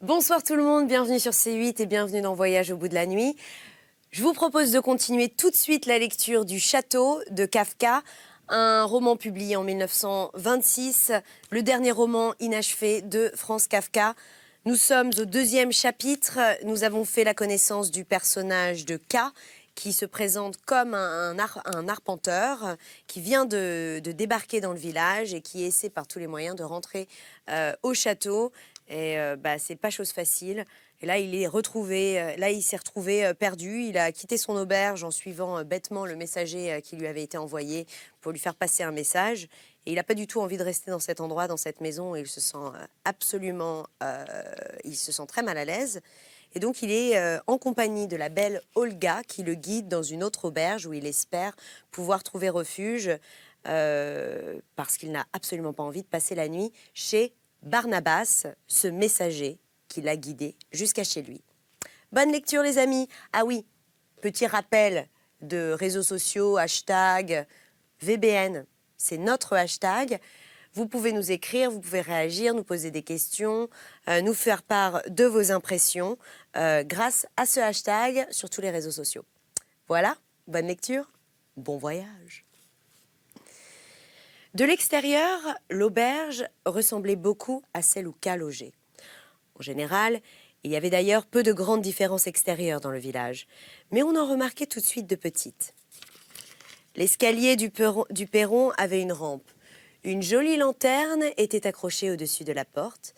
Bonsoir tout le monde, bienvenue sur C8 et bienvenue dans Voyage au bout de la nuit. Je vous propose de continuer tout de suite la lecture du Château de Kafka, un roman publié en 1926, le dernier roman inachevé de Franz Kafka. Nous sommes au deuxième chapitre, nous avons fait la connaissance du personnage de K, qui se présente comme un arpenteur qui vient de débarquer dans le village et qui essaie par tous les moyens de rentrer au château. Et c'est pas chose facile. Et là, il s'est retrouvé perdu. Il a quitté son auberge en suivant bêtement le messager qui lui avait été envoyé pour lui faire passer un message. Et il n'a pas du tout envie de rester dans cet endroit, dans cette maison. Et il se sent il se sent très mal à l'aise. Et donc, il est en compagnie de la belle Olga qui le guide dans une autre auberge où il espère pouvoir trouver refuge parce qu'il n'a absolument pas envie de passer la nuit chez Barnabas, ce messager qui l'a guidé jusqu'à chez lui. Bonne lecture, les amis. Ah oui, petit rappel de réseaux sociaux, hashtag VBN, c'est notre hashtag. Vous pouvez nous écrire, vous pouvez réagir, nous poser des questions, nous faire part de vos impressions grâce à ce hashtag sur tous les réseaux sociaux. Voilà, bonne lecture, bon voyage. De l'extérieur, l'auberge ressemblait beaucoup à celle où K logeait. En général, il y avait d'ailleurs peu de grandes différences extérieures dans le village, mais on en remarquait tout de suite de petites. L'escalier du perron avait une rampe. Une jolie lanterne était accrochée au-dessus de la porte,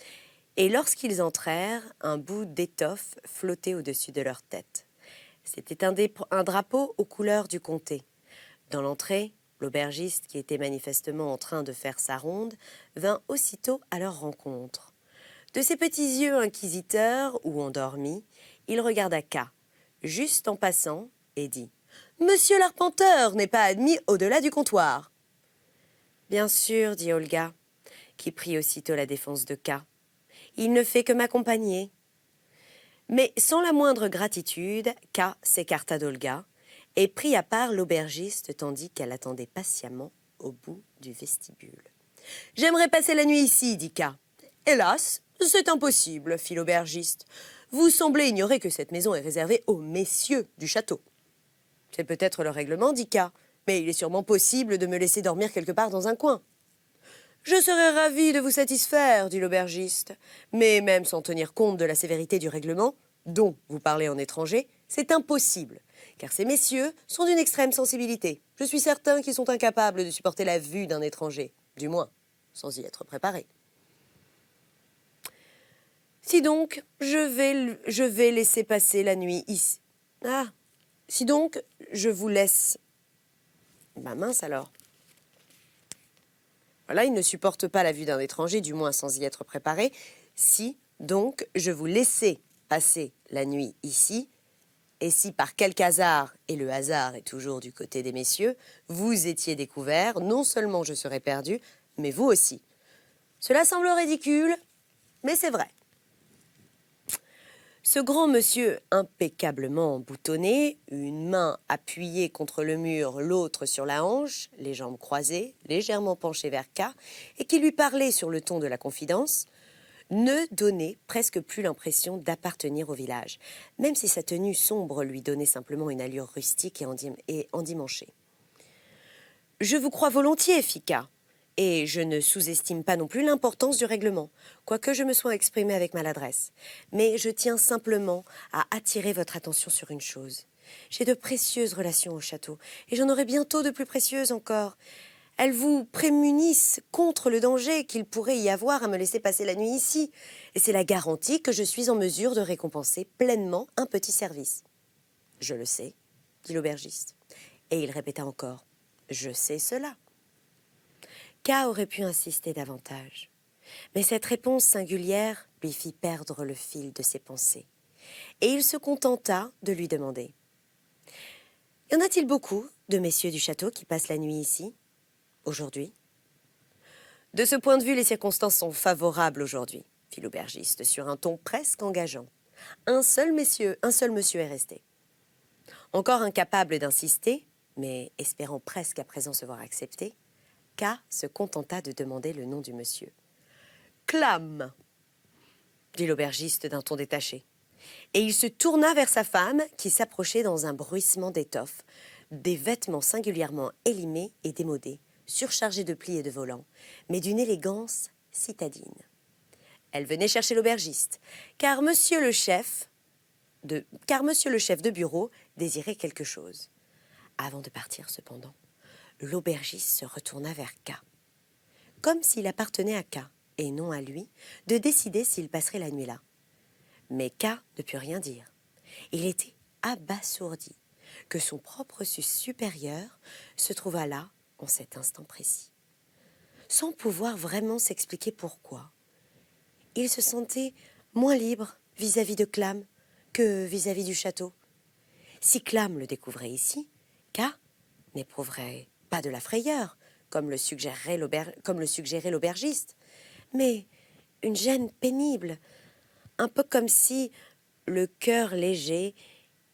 et lorsqu'ils entrèrent, un bout d'étoffe flottait au-dessus de leur tête. C'était un drapeau aux couleurs du comté. Dans l'entrée, l'aubergiste, qui était manifestement en train de faire sa ronde, vint aussitôt à leur rencontre. De ses petits yeux inquisiteurs ou endormis, il regarda K, juste en passant, et dit « Monsieur l'arpenteur n'est pas admis au-delà du comptoir. » « Bien sûr, dit Olga, qui prit aussitôt la défense de K. Il ne fait que m'accompagner. » Mais sans la moindre gratitude, K s'écarta d'Olga et prit à part l'aubergiste tandis qu'elle attendait patiemment au bout du vestibule. « J'aimerais passer la nuit ici, dit K. »« Hélas, c'est impossible, fit l'aubergiste. Vous semblez ignorer que cette maison est réservée aux messieurs du château. »« C'est peut-être le règlement, dit K, mais il est sûrement possible de me laisser dormir quelque part dans un coin. »« Je serais ravi de vous satisfaire, dit l'aubergiste, mais même sans tenir compte de la sévérité du règlement, dont vous parlez en étranger, c'est impossible, car ces messieurs sont d'une extrême sensibilité. Je suis certain qu'ils sont incapables de supporter la vue d'un étranger, du moins sans y être préparés. Si donc, je vais laisser passer la nuit ici. Ah, si donc, je vous laisse... mince alors. Voilà, il ne supporte pas la vue d'un étranger, du moins sans y être préparé. Si, donc, je vous laissais passer la nuit ici, et si par quelque hasard, et le hasard est toujours du côté des messieurs, vous étiez découvert, non seulement je serais perdu, mais vous aussi. Cela semble ridicule, mais c'est vrai. Ce grand monsieur impeccablement boutonné, une main appuyée contre le mur, l'autre sur la hanche, les jambes croisées, légèrement penché vers K, et qui lui parlait sur le ton de la confidence, ne donnait presque plus l'impression d'appartenir au village, même si sa tenue sombre lui donnait simplement une allure rustique et endimanchée. « Je vous crois volontiers, fit K, et je ne sous-estime pas non plus l'importance du règlement, quoique je me sois exprimé avec maladresse. Mais je tiens simplement à attirer votre attention sur une chose. J'ai de précieuses relations au château, et j'en aurai bientôt de plus précieuses encore. Elles vous prémunissent contre le danger qu'il pourrait y avoir à me laisser passer la nuit ici, et c'est la garantie que je suis en mesure de récompenser pleinement un petit service. »« Je le sais, dit l'aubergiste, et il répéta encore, « Je sais cela. » K aurait pu insister davantage, mais cette réponse singulière lui fit perdre le fil de ses pensées, et il se contenta de lui demander « Y en a-t-il beaucoup de messieurs du château qui passent la nuit ici, aujourd'hui ?»« De ce point de vue, les circonstances sont favorables aujourd'hui, » fit l'aubergiste sur un ton presque engageant. « Un seul monsieur est resté. » Encore incapable d'insister, mais espérant presque à présent se voir accepté, K se contenta de demander le nom du monsieur. « Clam !» dit l'aubergiste d'un ton détaché. Et il se tourna vers sa femme qui s'approchait dans un bruissement d'étoffe, des vêtements singulièrement élimés et démodés, surchargés de plis et de volants, mais d'une élégance citadine. Elle venait chercher l'aubergiste, car monsieur le chef de bureau désirait quelque chose. Avant de partir, cependant, l'aubergiste se retourna vers K, comme s'il appartenait à K, et non à lui, de décider s'il passerait la nuit là. Mais K ne put rien dire. Il était abasourdi que son propre supérieur se trouvât là en cet instant précis. Sans pouvoir vraiment s'expliquer pourquoi, il se sentait moins libre vis-à-vis de Clam que vis-à-vis du château. Si Clam le découvrait ici, K n'éprouverait pas de la frayeur, comme le suggérait l'aubergiste, mais une gêne pénible, un peu comme si, le cœur léger,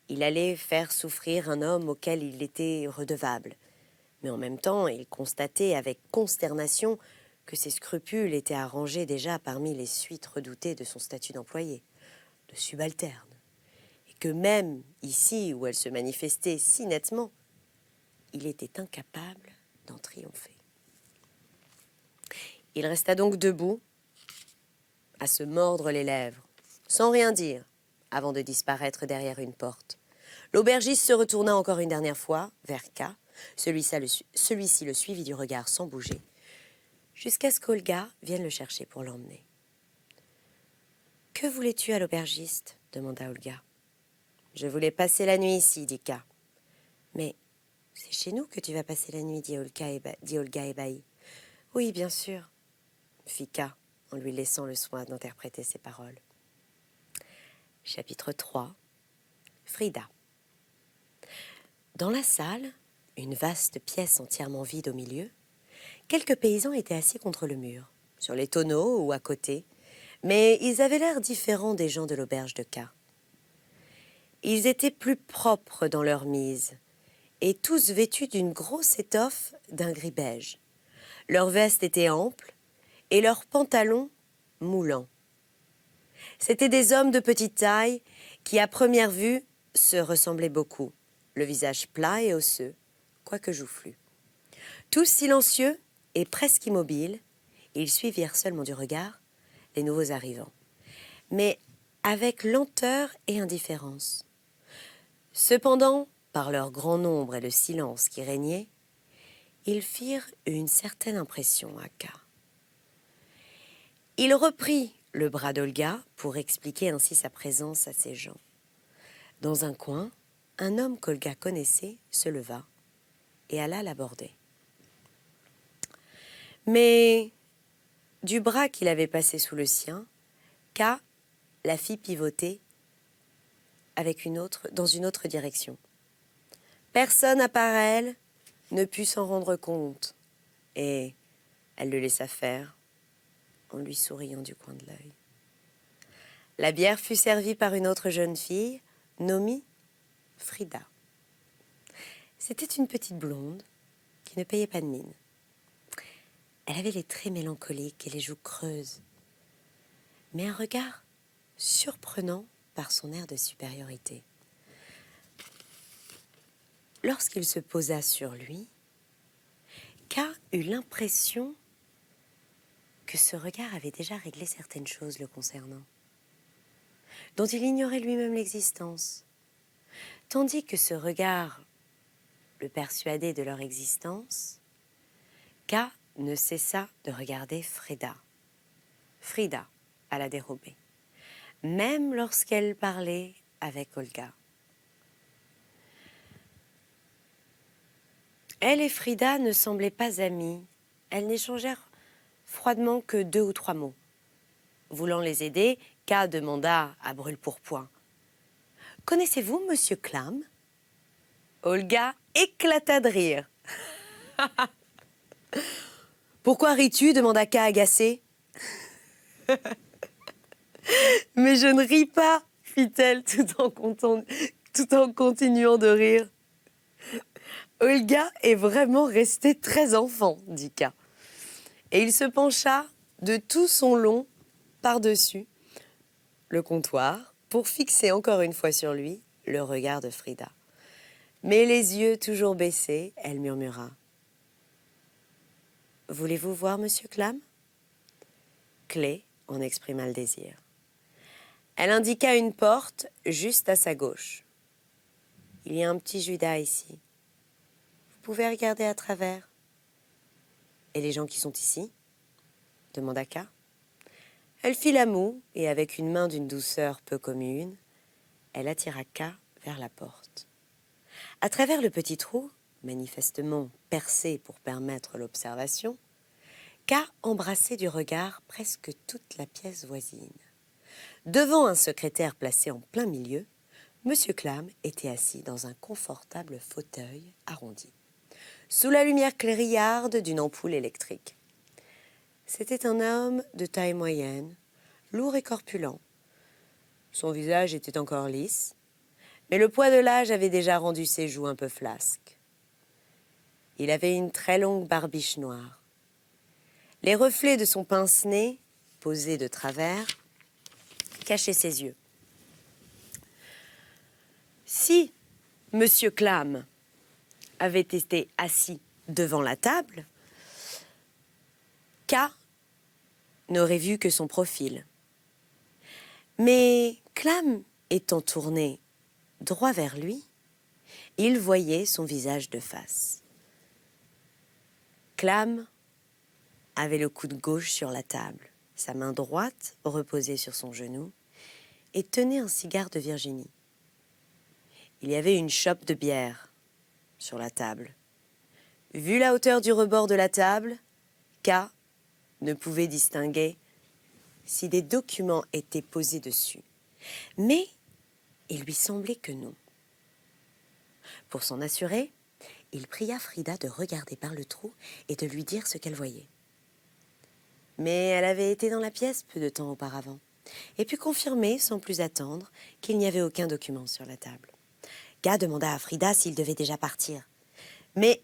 il allait faire souffrir un homme auquel il était redevable. Mais en même temps, il constatait avec consternation que ses scrupules étaient arrangés déjà parmi les suites redoutées de son statut d'employé, de subalterne, et que même ici où elle se manifestait si nettement, il était incapable d'en triompher. Il resta donc debout, à se mordre les lèvres, sans rien dire, avant de disparaître derrière une porte. L'aubergiste se retourna encore une dernière fois vers K. Celui-ci le suivit du regard sans bouger, jusqu'à ce qu'Olga vienne le chercher pour l'emmener. « Que voulais-tu à l'aubergiste » demanda Olga. « Je voulais passer la nuit ici, dit K. »« Mais c'est chez nous que tu vas passer la nuit, dit Olga ébahie. »« Oui, bien sûr, » fit K, en lui laissant le soin d'interpréter ses paroles. Chapitre 3. Frida. Dans la salle, une vaste pièce entièrement vide au milieu, quelques paysans étaient assis contre le mur, sur les tonneaux ou à côté, mais ils avaient l'air différents des gens de l'auberge de K. Ils étaient plus propres dans leur mise, et tous vêtus d'une grosse étoffe d'un gris beige. Leurs vestes étaient amples, et leurs pantalons moulants. C'étaient des hommes de petite taille qui, à première vue, se ressemblaient beaucoup, le visage plat et osseux, quoique joufflu. Tous silencieux et presque immobiles, ils suivirent seulement du regard les nouveaux arrivants, mais avec lenteur et indifférence. Cependant, par leur grand nombre et le silence qui régnait, ils firent une certaine impression à K. Il reprit le bras d'Olga pour expliquer ainsi sa présence à ces gens. Dans un coin, un homme qu'Olga connaissait se leva et alla l'aborder. Mais du bras qu'il avait passé sous le sien, K la fit pivoter dans une autre direction. Personne à part elle ne put s'en rendre compte, et elle le laissa faire, en lui souriant du coin de l'œil. La bière fut servie par une autre jeune fille, nommée Frida. C'était une petite blonde qui ne payait pas de mine. Elle avait les traits mélancoliques et les joues creuses, mais un regard surprenant par son air de supériorité. Lorsqu'il se posa sur lui, K eut l'impression que ce regard avait déjà réglé certaines choses le concernant, dont il ignorait lui-même l'existence, tandis que ce regard le persuadait de leur existence. K ne cessa de regarder Frida à la dérobée, même lorsqu'elle parlait avec Olga. Elle et Frida ne semblaient pas amies. Elles n'échangèrent froidement que 2 ou 3 mots. Voulant les aider, K demanda à brûle-pourpoint. « Connaissez-vous Monsieur Clam ?» Olga éclata de rire. « Pourquoi ris-tu » demanda K agacée. « Mais je ne ris pas » fit-elle tout en continuant de rire. Olga est vraiment restée très enfant, dit K. Et il se pencha de tout son long par-dessus le comptoir pour fixer encore une fois sur lui le regard de Frida. Mais les yeux toujours baissés, elle murmura. « Voulez-vous voir Monsieur Clam ?» Clé en exprima le désir. Elle indiqua une porte juste à sa gauche. « Il y a un petit Judas ici. Vous pouvez regarder à travers. »« Et les gens qui sont ici ?» demanda K. Elle fit la moue et avec une main d'une douceur peu commune, elle attira K vers la porte. À travers le petit trou, manifestement percé pour permettre l'observation, K embrassait du regard presque toute la pièce voisine. Devant un secrétaire placé en plein milieu, M. Clam était assis dans un confortable fauteuil arrondi, sous la lumière clairiarde d'une ampoule électrique. C'était un homme de taille moyenne, lourd et corpulent. Son visage était encore lisse, mais le poids de l'âge avait déjà rendu ses joues un peu flasques. Il avait une très longue barbiche noire. Les reflets de son pince-nez, posés de travers, cachaient ses yeux. Si M. Clam avait été assis devant la table, K n'aurait vu que son profil. Mais Clam étant tourné droit vers lui, il voyait son visage de face. Clam avait le coude gauche sur la table, sa main droite reposée sur son genou, et tenait un cigare de Virginie. Il y avait une chope de bière sur la table. Vu la hauteur du rebord de la table, K ne pouvait distinguer si des documents étaient posés dessus. Mais il lui semblait que non. Pour s'en assurer, il pria Frida de regarder par le trou et de lui dire ce qu'elle voyait. Mais elle avait été dans la pièce peu de temps auparavant et put confirmer sans plus attendre qu'il n'y avait aucun document sur la table. K demanda à Frida s'il devait déjà partir. Mais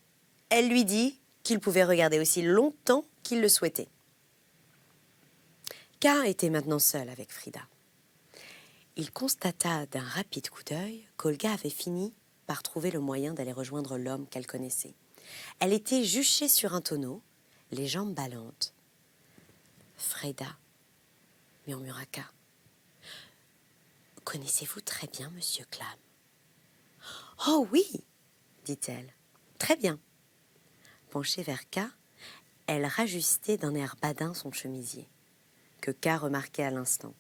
elle lui dit qu'il pouvait regarder aussi longtemps qu'il le souhaitait. K était maintenant seul avec Frida. Il constata d'un rapide coup d'œil qu'Olga avait fini par trouver le moyen d'aller rejoindre l'homme qu'elle connaissait. Elle était juchée sur un tonneau, les jambes ballantes. « Frida, » murmura K. « Connaissez-vous très bien Monsieur Clam ?»« Oh oui !» dit-elle. « Très bien. » Penchée vers K, elle rajustait d'un air badin son chemisier, que K remarquait à l'instant.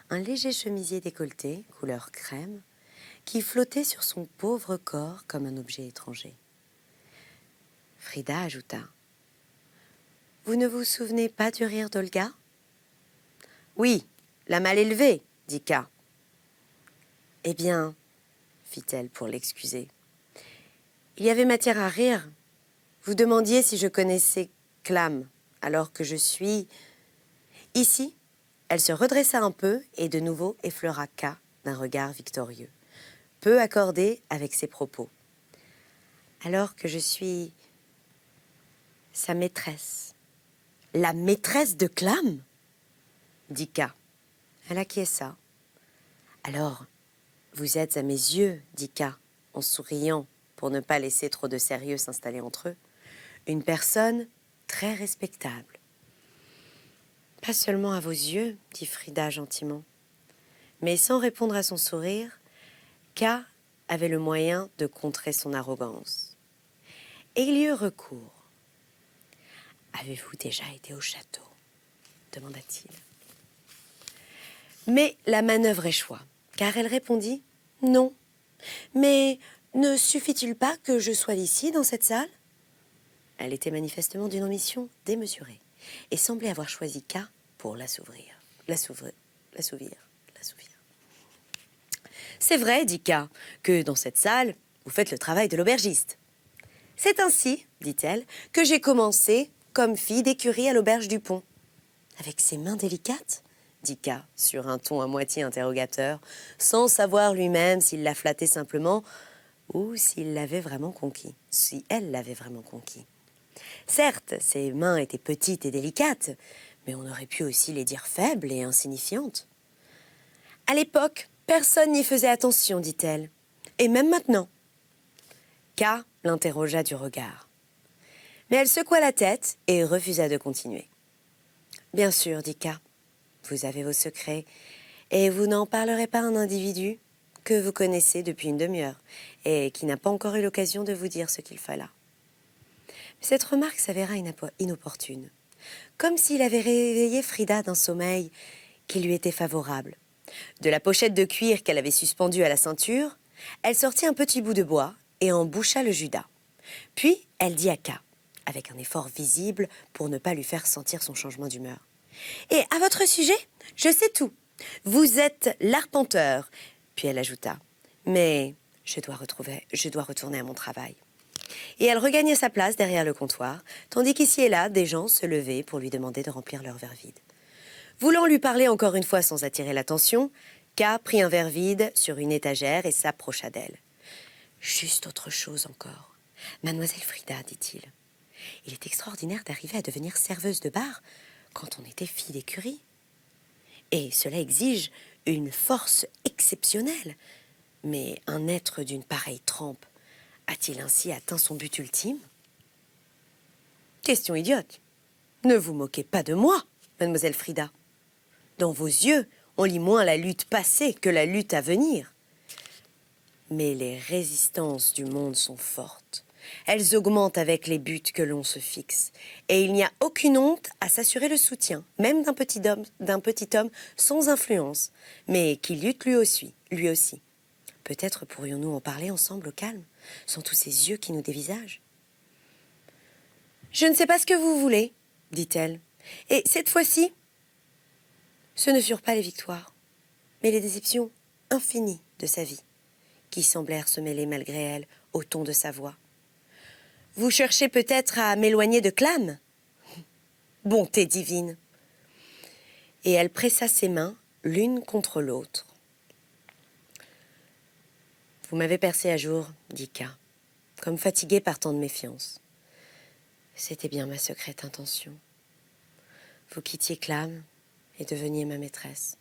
Un léger chemisier décolleté, couleur crème, qui flottait sur son pauvre corps comme un objet étranger. Frida ajouta. « Vous ne vous souvenez pas du rire d'Olga ?»« Oui, la mal élevée, dit K. »« Eh bien, fit-elle pour l'excuser, il y avait matière à rire. Vous demandiez si je connaissais Clam, alors que je suis... » Ici, elle se redressa un peu et de nouveau effleura K d'un regard victorieux, peu accordé avec ses propos. « Alors que je suis sa maîtresse. »« La maîtresse de Clam ?» dit K. Elle acquiesça. « Alors, vous êtes à mes yeux, dit K, en souriant pour ne pas laisser trop de sérieux s'installer entre eux, une personne très respectable. »« Pas seulement à vos yeux, dit Frida gentiment. » Mais sans répondre à son sourire, K avait le moyen de contrer son arrogance. Et il y eut recours. « Avez-vous déjà été au château ?» demanda-t-il. Mais la manœuvre échoua, car elle répondit « Non. Mais ne suffit-il pas que je sois ici, dans cette salle ?» Elle était manifestement d'une ambition démesurée et semblait avoir choisi K pour l'assouvir. C'est vrai, dit K, que dans cette salle, vous faites le travail de l'aubergiste. C'est ainsi, dit-elle, que j'ai commencé comme fille d'écurie à l'auberge du Pont. Avec ses mains délicates, dit K, sur un ton à moitié interrogateur, sans savoir lui-même s'il la flattait simplement ou s'il l'avait vraiment conquis, si elle l'avait vraiment conquis. Certes, ses mains étaient petites et délicates, mais on aurait pu aussi les dire faibles et insignifiantes. À l'époque, personne n'y faisait attention, dit-elle. Et même maintenant. K l'interrogea du regard. Mais elle secoua la tête et refusa de continuer. Bien sûr, dit K, vous avez vos secrets et vous n'en parlerez pas à un individu que vous connaissez depuis une demi-heure et qui n'a pas encore eu l'occasion de vous dire ce qu'il fallait. Cette remarque s'avéra inopportune, comme s'il avait réveillé Frida d'un sommeil qui lui était favorable. De la pochette de cuir qu'elle avait suspendue à la ceinture, elle sortit un petit bout de bois et en boucha le judas. Puis elle dit à K, avec un effort visible pour ne pas lui faire sentir son changement d'humeur. « Et à votre sujet, je sais tout. Vous êtes l'arpenteur. » Puis elle ajouta, « Mais je dois retourner à mon travail. » Et elle regagna sa place derrière le comptoir, tandis qu'ici et là, des gens se levaient pour lui demander de remplir leur verre vide. Voulant lui parler encore une fois sans attirer l'attention, K prit un verre vide sur une étagère et s'approcha d'elle. « Juste autre chose encore. Mademoiselle Frida, dit-il. Il est extraordinaire d'arriver à devenir serveuse de bar quand on était fille d'écurie. Et cela exige une force exceptionnelle. Mais un être d'une pareille trempe a-t-il ainsi atteint son but ultime? Question idiote. Ne vous moquez pas de moi, mademoiselle Frida. Dans vos yeux, on lit moins la lutte passée que la lutte à venir. Mais les résistances du monde sont fortes. Elles augmentent avec les buts que l'on se fixe. Et il n'y a aucune honte à s'assurer le soutien, même d'un petit homme sans influence, mais qui lutte lui aussi. Peut-être pourrions-nous en parler ensemble au calme, sans tous ces yeux qui nous dévisagent. « Je ne sais pas ce que vous voulez, dit-elle. Et cette fois-ci, ce ne furent pas les victoires, mais les déceptions infinies de sa vie, qui semblèrent se mêler malgré elle au ton de sa voix. Vous cherchez peut-être à m'éloigner de Clam? Bonté divine. » Et elle pressa ses mains l'une contre l'autre. « Vous m'avez percé à jour, dit K, comme fatigué par tant de méfiance. C'était bien ma secrète intention. Vous quittiez Clam et deveniez ma maîtresse.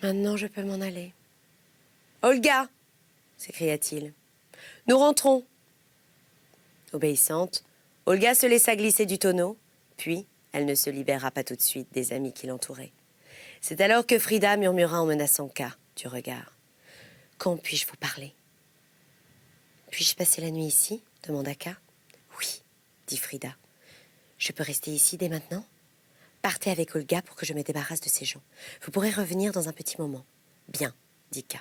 Maintenant, je peux m'en aller. »« Olga !» s'écria-t-il. « Nous rentrons. » Obéissante, Olga se laissa glisser du tonneau, puis elle ne se libéra pas tout de suite des amis qui l'entouraient. C'est alors que Frida murmura en menaçant K du regard. « Quand puis-je vous parler ?»« Puis-je passer la nuit ici ?» demanda K. « Oui, dit Frida. Je peux rester ici dès maintenant? Partez avec Olga pour que je me débarrasse de ces gens. Vous pourrez revenir dans un petit moment. Bien, dit K.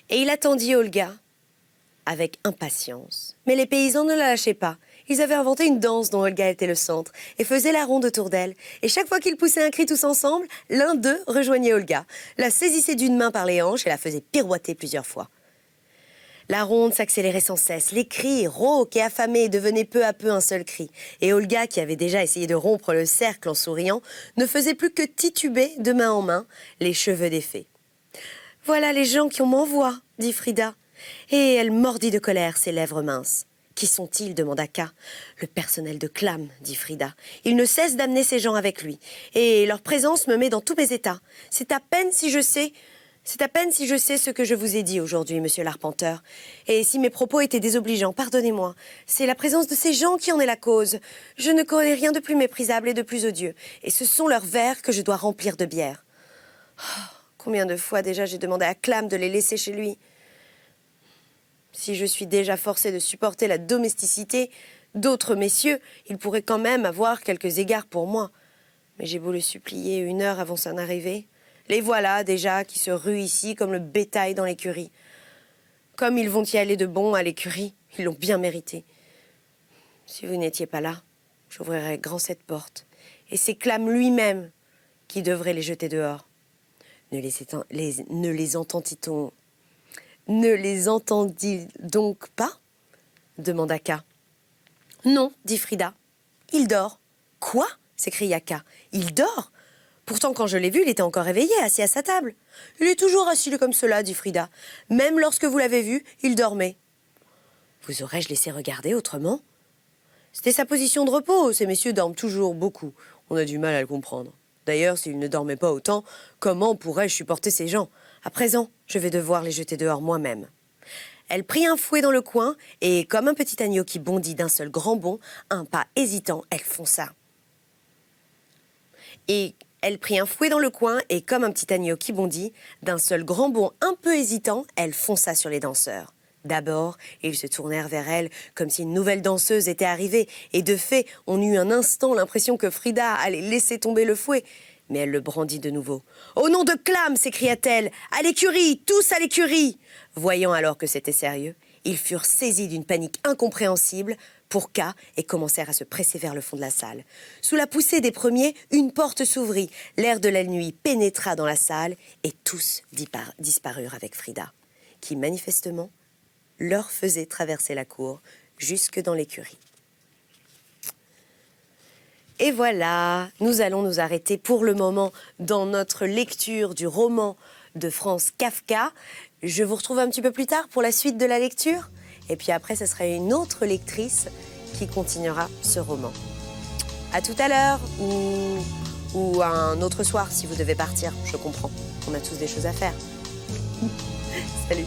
Et il attendit Olga avec impatience. Mais les paysans ne la lâchaient pas. Ils avaient inventé une danse dont Olga était le centre et faisaient la ronde autour d'elle. Et chaque fois qu'ils poussaient un cri tous ensemble, l'un d'eux rejoignait Olga, la saisissait d'une main par les hanches et la faisait pirouetter plusieurs fois. La ronde s'accélérait sans cesse. Les cris, rauques et affamés, devenaient peu à peu un seul cri. Et Olga, qui avait déjà essayé de rompre le cercle en souriant, ne faisait plus que tituber de main en main, les cheveux défaits. « Voilà les gens qui m'envoient, dit Frida. Et elle mordit de colère ses lèvres minces. « Qui sont-ils » demanda K. « Le personnel de Clam, dit Frida. Il ne cesse d'amener ces gens avec lui. Et leur présence me met dans tous mes états. C'est à peine si je sais ce que je vous ai dit aujourd'hui, monsieur l'arpenteur. Et si mes propos étaient désobligeants, pardonnez-moi. C'est la présence de ces gens qui en est la cause. Je ne connais rien de plus méprisable et de plus odieux. Et ce sont leurs verres que je dois remplir de bière. Oh, combien de fois déjà j'ai demandé à Clam de les laisser chez lui. Si je suis déjà forcée de supporter la domesticité d'autres messieurs, il pourrait quand même avoir quelques égards pour moi. Mais j'ai beau le supplier 1 heure avant son arrivée. Les voilà déjà qui se ruent ici comme le bétail dans l'écurie. Comme ils vont y aller de bon à l'écurie, ils l'ont bien mérité. Si vous n'étiez pas là, j'ouvrirais grand cette porte. Et c'est Clam lui-même qui devrait les jeter dehors. Ne les entendit donc pas demanda K. Non, dit Frida. Il dort. Quoi s'écria K. Il dort? Pourtant, quand je l'ai vu, il était encore réveillé, assis à sa table. Il est toujours assis comme cela, dit Frida. Même lorsque vous l'avez vu, il dormait. Vous aurais-je laissé regarder autrement? C'était sa position de repos. Ces messieurs dorment toujours beaucoup. On a du mal à le comprendre. D'ailleurs, s'ils ne dormaient pas autant, comment pourrais-je supporter ces gens? À présent, je vais devoir les jeter dehors moi-même. Elle prit un fouet dans le coin et, comme un petit agneau qui bondit d'un seul grand bond, un pas hésitant, elle fonça. Et elle prit un fouet dans le coin et, comme un petit agneau qui bondit, d'un seul grand bond un peu hésitant, elle fonça sur les danseurs. D'abord, ils se tournèrent vers elle comme si une nouvelle danseuse était arrivée. Et de fait, on eut un instant l'impression que Frida allait laisser tomber le fouet. Mais elle le brandit de nouveau. « Au nom de Clam !» s'écria-t-elle. « À l'écurie, tous à l'écurie !» Voyant alors que c'était sérieux, ils furent saisis d'une panique incompréhensible pour K et commencèrent à se presser vers le fond de la salle. Sous la poussée des premiers, une porte s'ouvrit. L'air de la nuit pénétra dans la salle et tous disparurent avec Frida, qui manifestement leur faisait traverser la cour jusque dans l'écurie. Et voilà, nous allons nous arrêter pour le moment dans notre lecture du roman de Franz Kafka. Je vous retrouve un petit peu plus tard pour la suite de la lecture. Et puis après, ce sera une autre lectrice qui continuera ce roman. À tout à l'heure ou un autre soir si vous devez partir. Je comprends, on a tous des choses à faire. Salut.